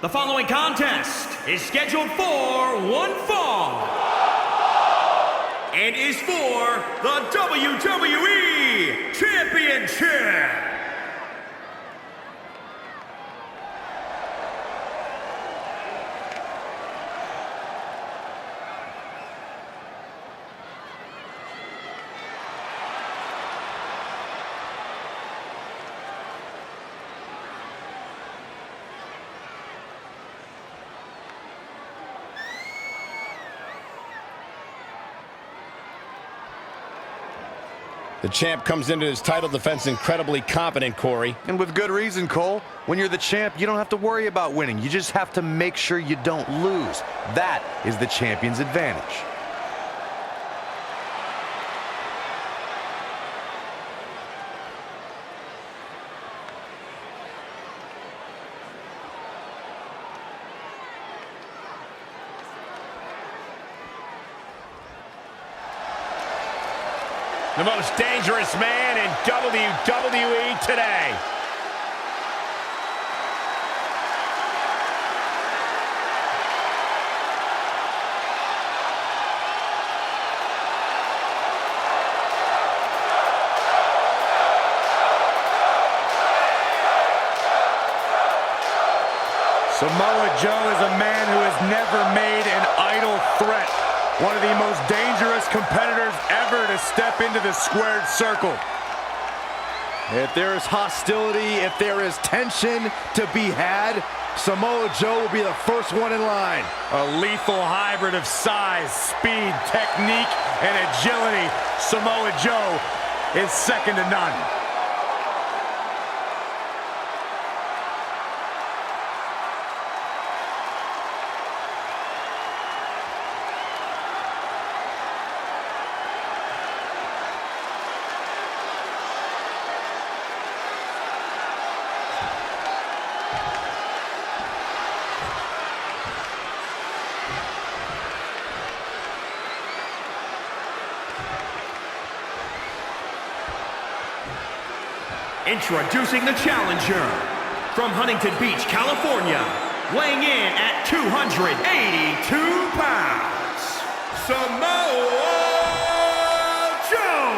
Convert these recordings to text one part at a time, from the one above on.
The following contest is scheduled for one fall and is for the WWE Championship. The champ comes into his title defense incredibly confident, Corey. And with good reason, Cole. When you're the champ, you don't have to worry about winning. You just have to make sure you don't lose. That is the champion's advantage. The most dangerous man in WWE today. Samoa Joe is a man who has never made an idle threat. One of the most dangerous competitors ever to step into the squared circle. If there is hostility, if there is tension to be had, Samoa Joe will be the first one in line. A lethal hybrid of size, speed, technique, and agility. Samoa Joe is second to none. Introducing the challenger from Huntington Beach, California, weighing in at 282 pounds, Samoa Joe.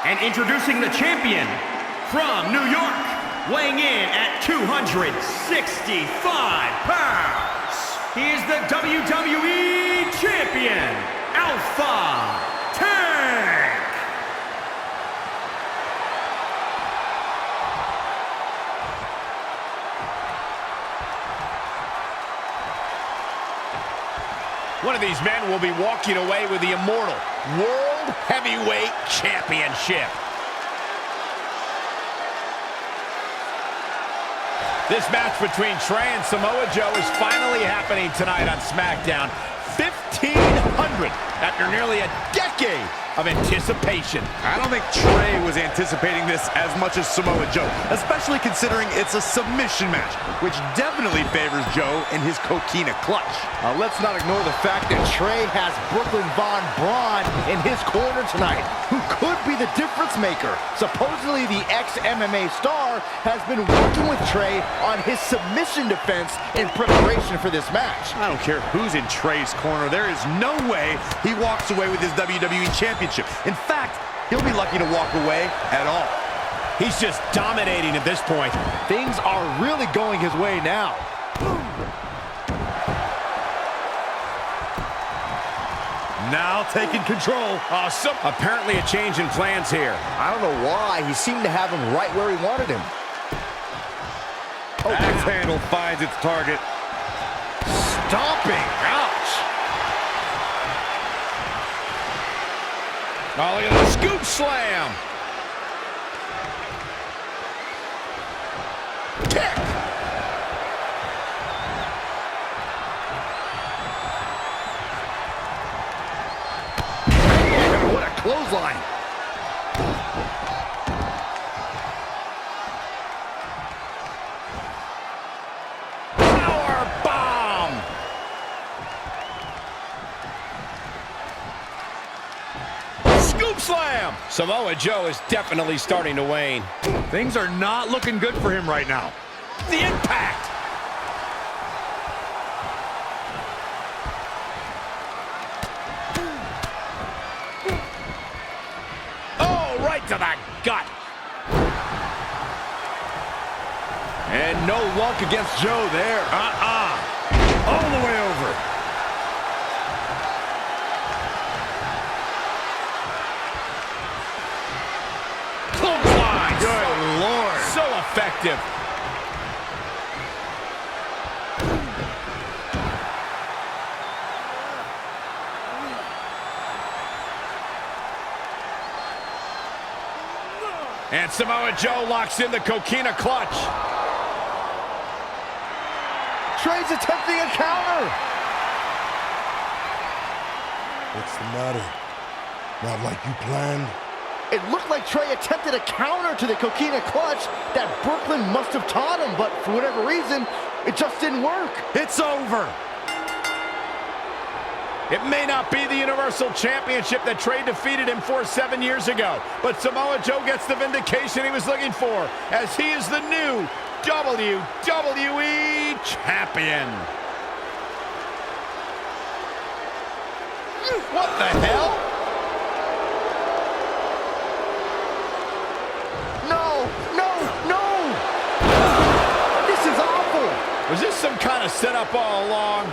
And introducing the champion from New York, weighing in at 265 pounds, he is the WWE Champion, Alpha Tank. One of these men will be walking away with the immortal World Heavyweight Championship. This match between Trey and Samoa Joe is finally happening tonight on SmackDown. 1,500 after nearly a decade of anticipation. I don't think Trey was anticipating this as much as Samoa Joe, especially considering it's a submission match, which definitely favors Joe in his coquina clutch. Let's not ignore the fact that Trey has Brooklyn Von Braun in his corner tonight, who could be the difference maker. Supposedly the ex-MMA star has been working with Trey on his submission defense in preparation for this match. I don't care who's in Trey's corner. There is no way he walks away with his WWE Championship. In fact, he'll be lucky to walk away at all. He's just dominating at this point. Things are really going his way now. Now taking control. Apparently a change in plans here. I don't know why. He seemed to have him right where he wanted him. Oh, axe handle finds its target. Stomping. Ouch. Oh, look at the scoop slam. Kick. What a clothesline. Power bomb. Scoop slam. Samoa Joe is definitely starting to wane. Things are not looking good for him right now. the impact. Oh, right to the gut. And no luck against Joe there. All the way over. Clothesline. Good Lord. So effective. And Samoa Joe locks in the coquina clutch. Trey's attempting a counter. What's the matter? Not like you planned? It looked like Trey attempted a counter to the coquina clutch that Brooklyn must have taught him, but for whatever reason, it just didn't work. It's over. It may not be the Universal Championship that Trey defeated him for 7 years ago, but Samoa Joe gets the vindication he was looking for, as he is the new WWE Champion. What the hell? No! This is awful. Was this some kind of setup all along?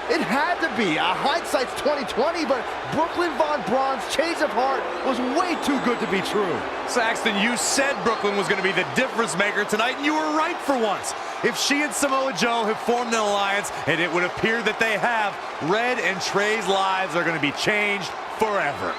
It had to be. Hindsight's 20/20, but Brooklyn Von Braun's change of heart was way too good to be true. Saxton, you said Brooklyn was going to be the difference maker tonight, and you were right for once. If she and Samoa Joe have formed an alliance, and it would appear that they have, Red and Trey's lives are going to be changed forever.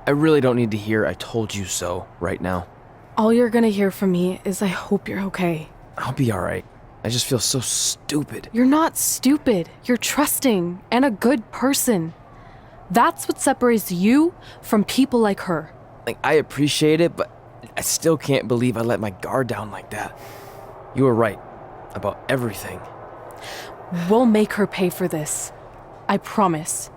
I really don't need to hear "I told you so" right now. All you're gonna hear from me is I hope you're okay. I'll be alright. I just feel so stupid. You're not stupid. You're trusting and a good person. That's what separates you from people like her. Like, I appreciate it, but I still can't believe I let my guard down like that. You were right about everything. We'll make her pay for this. I promise.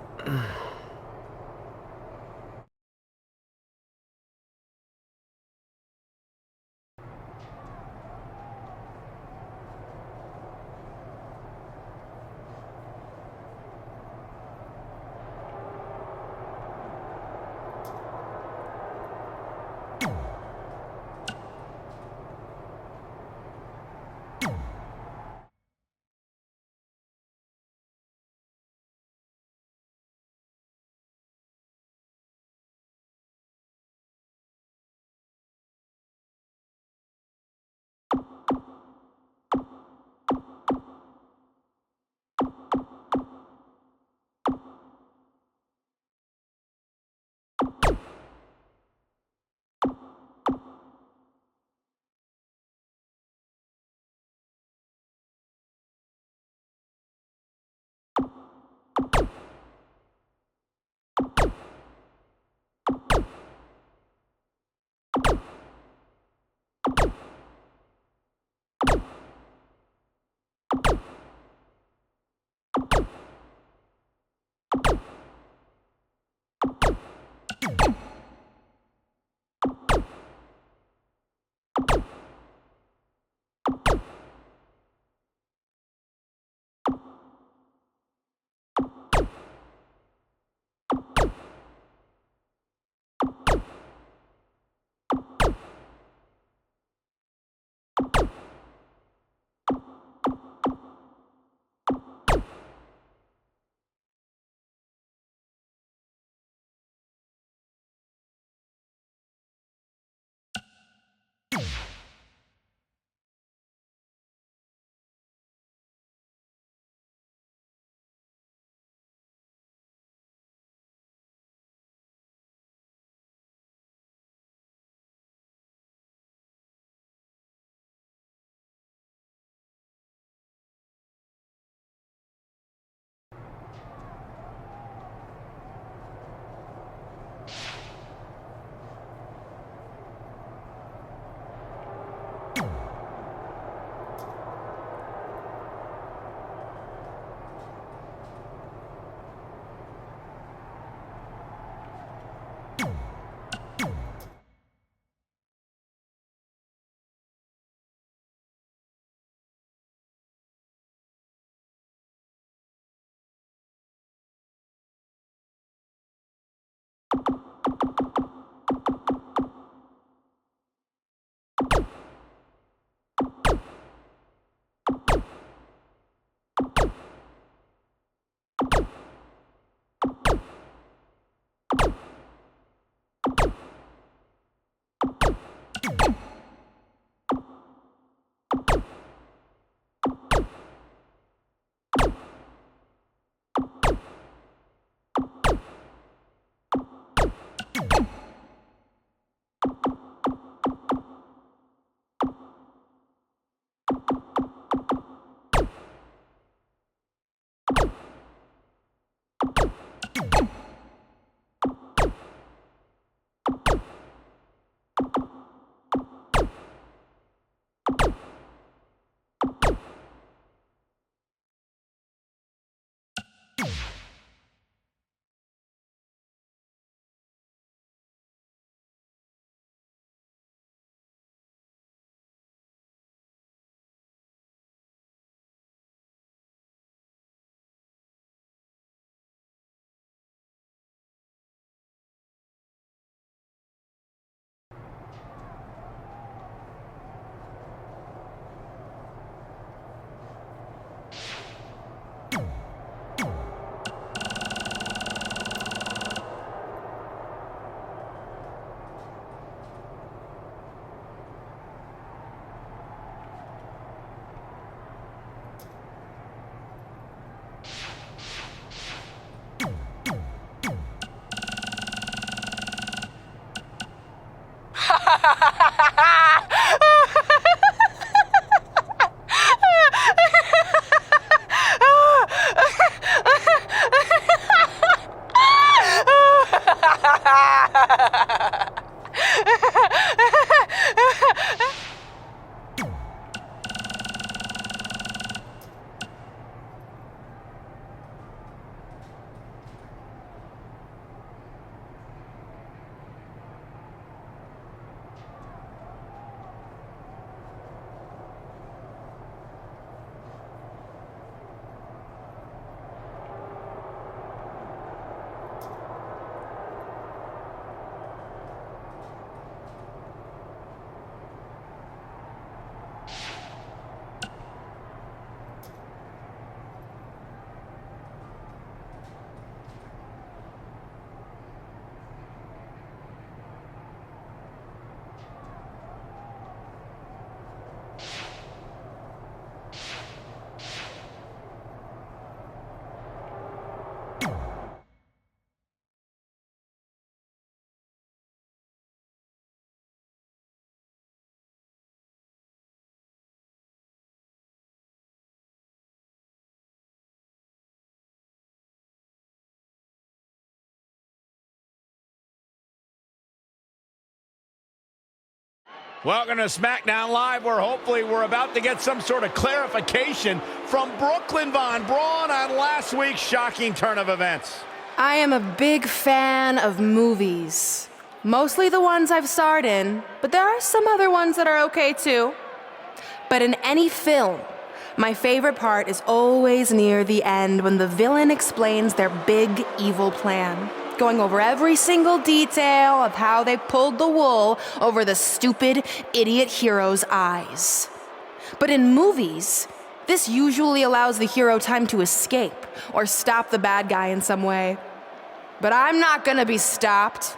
Welcome to SmackDown Live, where hopefully we're about to get some sort of clarification from Brooklyn Von Braun on last week's shocking turn of events. I am a big fan of movies. Mostly the ones I've starred in, but there are some other ones that are okay too. But in any film, my favorite part is always near the end when the villain explains their big evil plan, going over every single detail of how they pulled the wool over the stupid, idiot hero's eyes. But in movies, this usually allows the hero time to escape or stop the bad guy in some way. But I'm not gonna be stopped.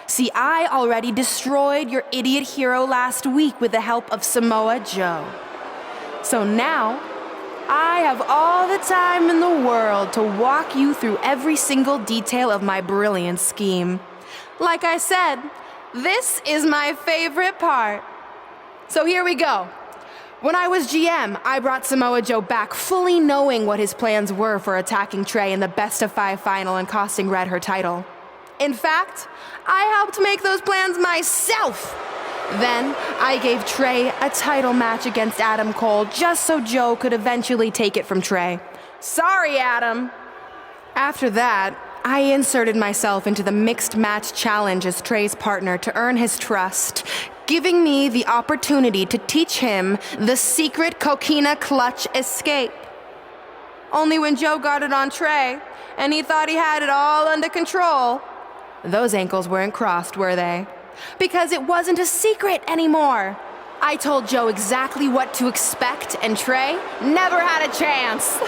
See, I already destroyed your idiot hero last week with the help of Samoa Joe. So now, I have all the time in the world to walk you through every single detail of my brilliant scheme. Like I said, this is my favorite part. So here we go. When I was GM, I brought Samoa Joe back fully knowing what his plans were for attacking Trey in the best-of-5 final and costing Red her title. In fact, I helped make those plans myself. Then, I gave Trey a title match against Adam Cole just so Joe could eventually take it from Trey. Sorry, Adam. After that, I inserted myself into the mixed match challenge as Trey's partner to earn his trust, giving me the opportunity to teach him the secret coquina clutch escape. Only when Joe got it on Trey, and he thought he had it all under control, those ankles weren't crossed, were they? Because it wasn't a secret anymore. I told Joe exactly what to expect, and Trey never had a chance.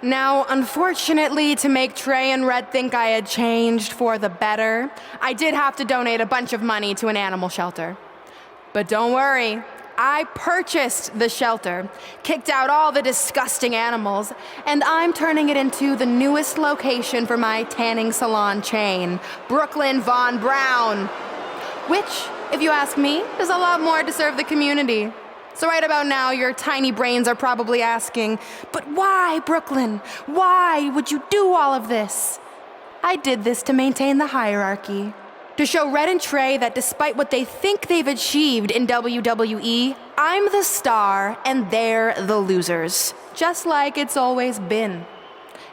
Now, unfortunately, to make Trey and Red think I had changed for the better, I did have to donate a bunch of money to an animal shelter. But don't worry, I purchased the shelter, kicked out all the disgusting animals, and I'm turning it into the newest location for my tanning salon chain, Brooklyn Von Brown. Which, if you ask me, is a lot more to serve the community. So right about now, your tiny brains are probably asking, but why, Brooklyn? Why would you do all of this? I did this to maintain the hierarchy. To show Red and Trey that despite what they think they've achieved in WWE, I'm the star and they're the losers. Just like it's always been.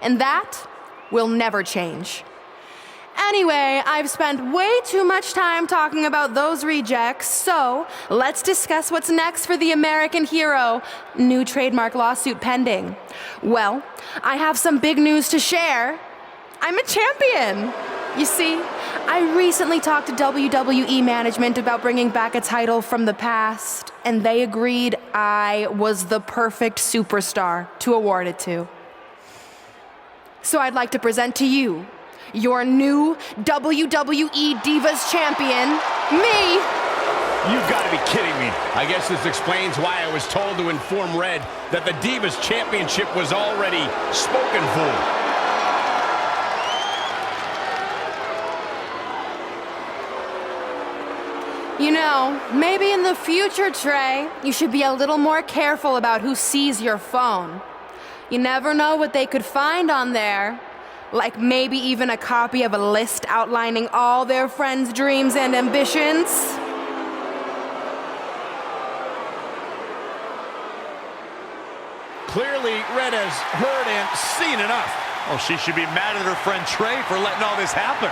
And that will never change. Anyway, I've spent way too much time talking about those rejects, so let's discuss what's next for the American hero. New trademark lawsuit pending. Well, I have some big news to share. I'm a champion. You see, I recently talked to WWE management about bringing back a title from the past, and they agreed I was the perfect superstar to award it to. So I'd like to present to you your new WWE Divas Champion, me! You've got to be kidding me. I guess this explains why I was told to inform Red that the Divas Championship was already spoken for. You know, maybe in the future, Trey, you should be a little more careful about who sees your phone. You never know what they could find on there. Like maybe even a copy of a list outlining all their friends' dreams and ambitions. Clearly, Red has heard and seen enough. Oh, she should be mad at her friend Trey for letting all this happen.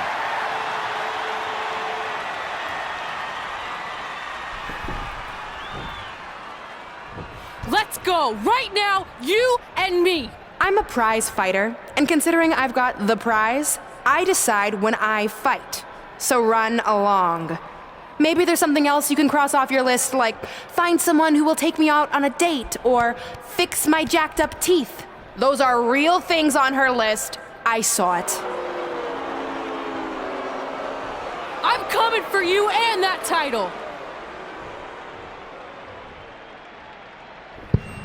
Let's go right now, you and me. I'm a prize fighter, and considering I've got the prize, I decide when I fight. So run along. Maybe there's something else you can cross off your list, like find someone who will take me out on a date, or fix my jacked up teeth. Those are real things on her list. I saw it. I'm coming for you and that title.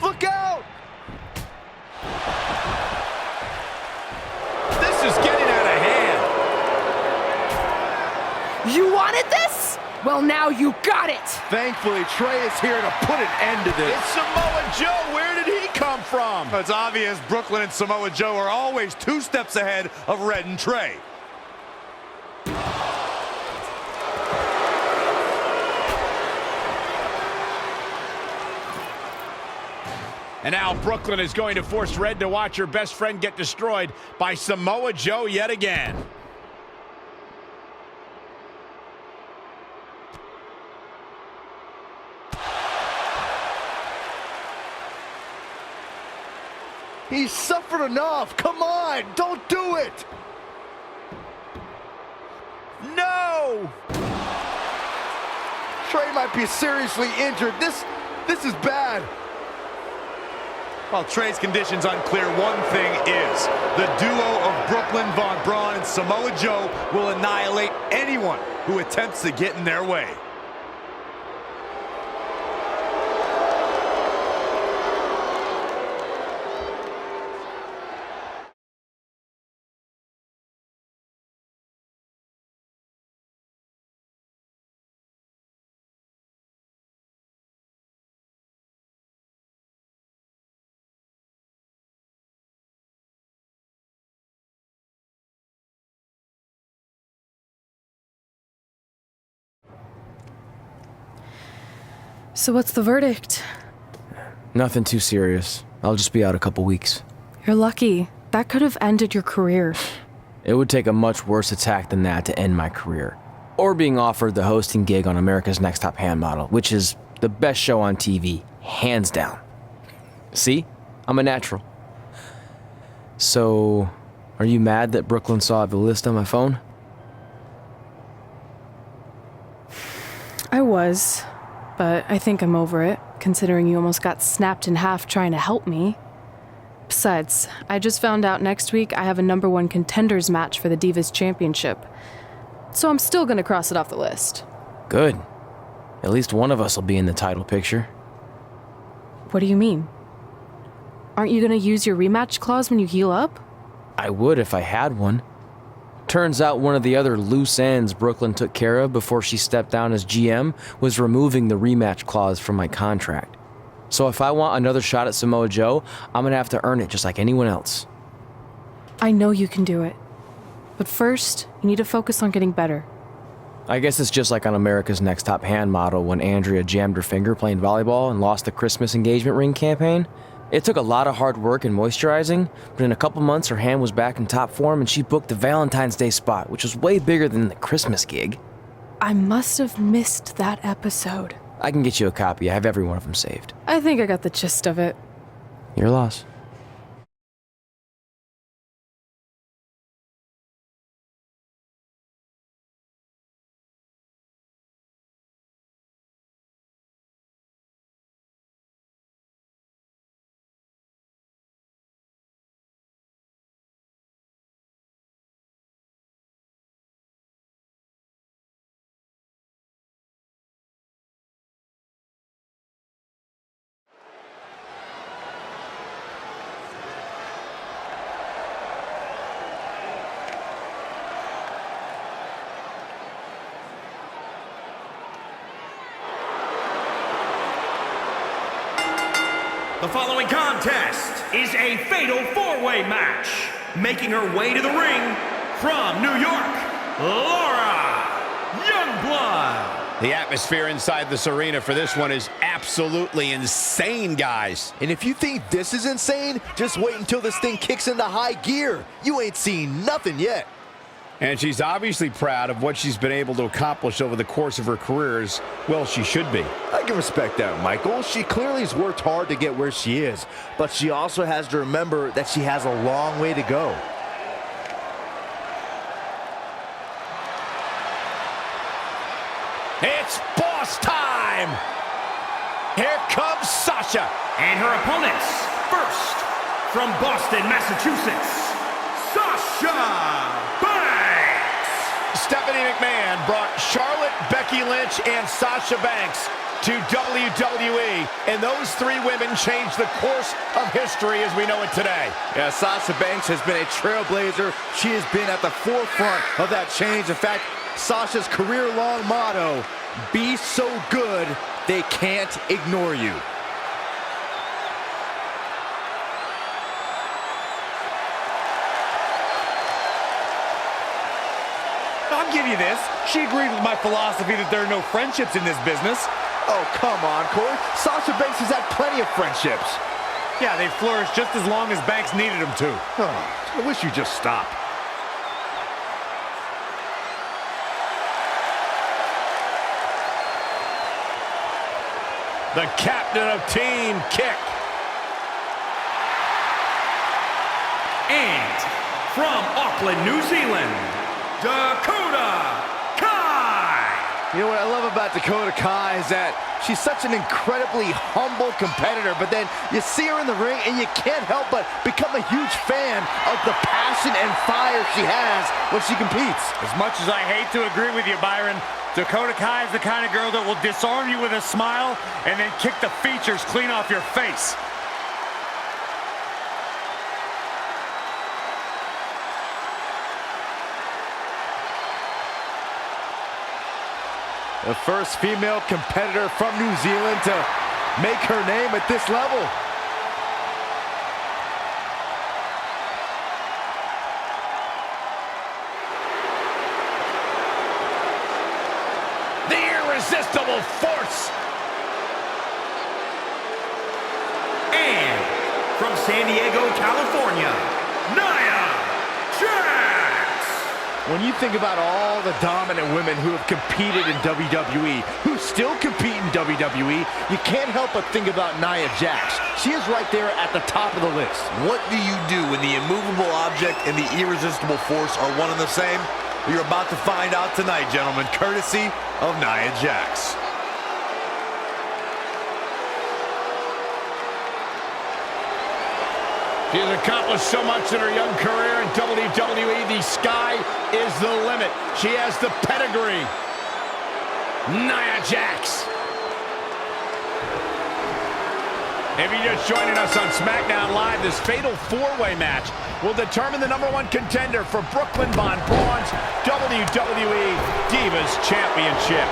Look out! This is getting out of hand. You wanted this? Well, now you got it! Thankfully, Trey is here to put an end to this. It's Samoa Joe. Where did he come from? It's obvious Brooklyn and Samoa Joe are always 2 steps ahead of Red and Trey. And now Brooklyn is going to force Red to watch her best friend get destroyed by Samoa Joe yet again. He's suffered enough. Come on, don't do it. No! Trey might be seriously injured. This is bad. While Trey's condition's unclear, one thing is, the duo of Brooklyn Von Braun and Samoa Joe will annihilate anyone who attempts to get in their way. So what's the verdict? Nothing too serious. I'll just be out a couple weeks. You're lucky. That could have ended your career. It would take a much worse attack than that to end my career. Or being offered the hosting gig on America's Next Top Hand Model, which is the best show on TV, hands down. See? I'm a natural. So, are you mad that Brooklyn saw the list on my phone? I was, but I think I'm over it, considering you almost got snapped in half trying to help me. Besides, I just found out next week I have a #1 contenders match for the Divas Championship. So I'm still gonna cross it off the list. Good. At least one of us will be in the title picture. What do you mean? Aren't you gonna use your rematch clause when you heal up? I would if I had one. Turns out one of the other loose ends Brooklyn took care of before she stepped down as GM was removing the rematch clause from my contract. So if I want another shot at Samoa Joe, I'm gonna have to earn it just like anyone else. I know you can do it. But first, you need to focus on getting better. I guess it's just like on America's Next Top Hand Model when Andrea jammed her finger playing volleyball and lost the Christmas engagement ring campaign. It took a lot of hard work and moisturizing, but in a couple months her hand was back in top form and she booked the Valentine's Day spot, which was way bigger than the Christmas gig. I must have missed that episode. I can get you a copy. I have every one of them saved. I think I got the gist of it. Your loss. The following contest is a fatal four-way match. Making her way to the ring from New York, Laura Youngblood. The atmosphere inside this arena for this one is absolutely insane, guys. And if you think this is insane, just wait until this thing kicks into high gear. You ain't seen nothing yet. And she's obviously proud of what she's been able to accomplish over the course of her career, as well she should be. I can respect that, Michael. She clearly has worked hard to get where she is, but she also has to remember that she has a long way to go. It's boss time! Here comes Sasha. And her opponents, first, from Boston, Massachusetts, Sasha Banks. Stephanie McMahon brought Charlotte, Becky Lynch, and Sasha Banks to WWE, and those three women changed the course of history as we know it today. Yeah, Sasha Banks has been a trailblazer. She has been at the forefront of that change. In fact, Sasha's career-long motto, be so good, they can't ignore you. I'll give you this. She agreed with my philosophy that there are no friendships in this business. Oh, come on, Corey. Sasha Banks has had plenty of friendships. Yeah, they flourished just as long as Banks needed them to. Oh, I wish you'd just stop. The captain of Team Kick. And from Auckland, New Zealand, Dakota Kai. You know what I love about Dakota Kai is that she's such an incredibly humble competitor, but then you see her in the ring and you can't help but become a huge fan of the passion and fire she has when she competes. As much as I hate to agree with you, Byron, Dakota Kai is the kind of girl that will disarm you with a smile and then kick the features clean off your face. The first female competitor from New Zealand to make her name at this level. The irresistible force. And from San Diego, California, Nia Jax. When you think about all the dominant women who have competed in WWE, who still compete in WWE, you can't help but think about Nia Jax. She is right there at the top of the list. What do you do when the immovable object and the irresistible force are one and the same? You're about to find out tonight, gentlemen, courtesy of Nia Jax. She has accomplished so much in her young career in WWE. The sky is the limit. She has the pedigree. Nia Jax. If you're just joining us on SmackDown Live, this fatal four-way match will determine the #1 contender for Brooklyn Von Braun's WWE Divas Championship.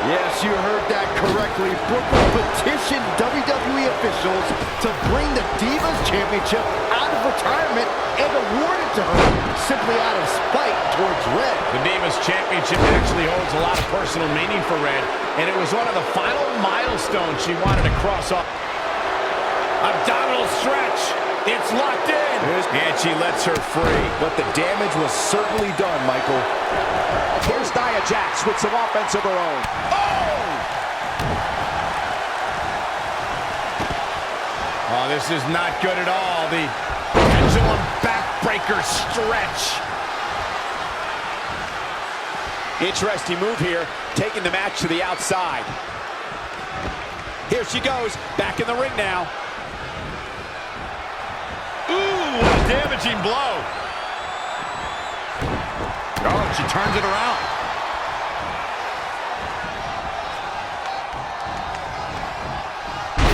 Yes, you heard that correctly. Brooklyn petitioned WWE officials to bring the Divas Championship out of retirement and award it to her simply out of spite towards Red. The Divas Championship actually holds a lot of personal meaning for Red, and it was one of the final milestones she wanted to cross off. Abdominal stretch. It's locked in. And she lets her free. But the damage was certainly done, Michael. Here's Nia Jax with some offense of her own. Oh, this is not good at all. The pendulum backbreaker stretch. Interesting move here, taking the match to the outside. Here she goes, back in the ring now. Ooh, what a damaging blow. Oh, she turns it around.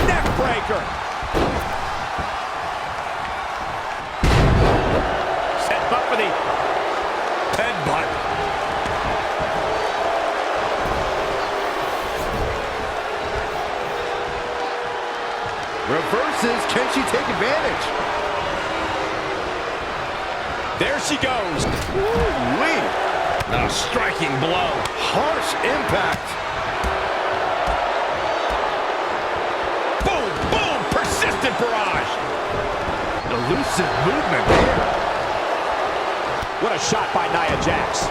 Neck breaker. Set up for the headbutt. Reverses, can she take advantage? There she goes. Ooh-wee. A striking blow. Harsh impact. Boom, boom, persistent barrage. Elusive movement there. What a shot by Nia Jax.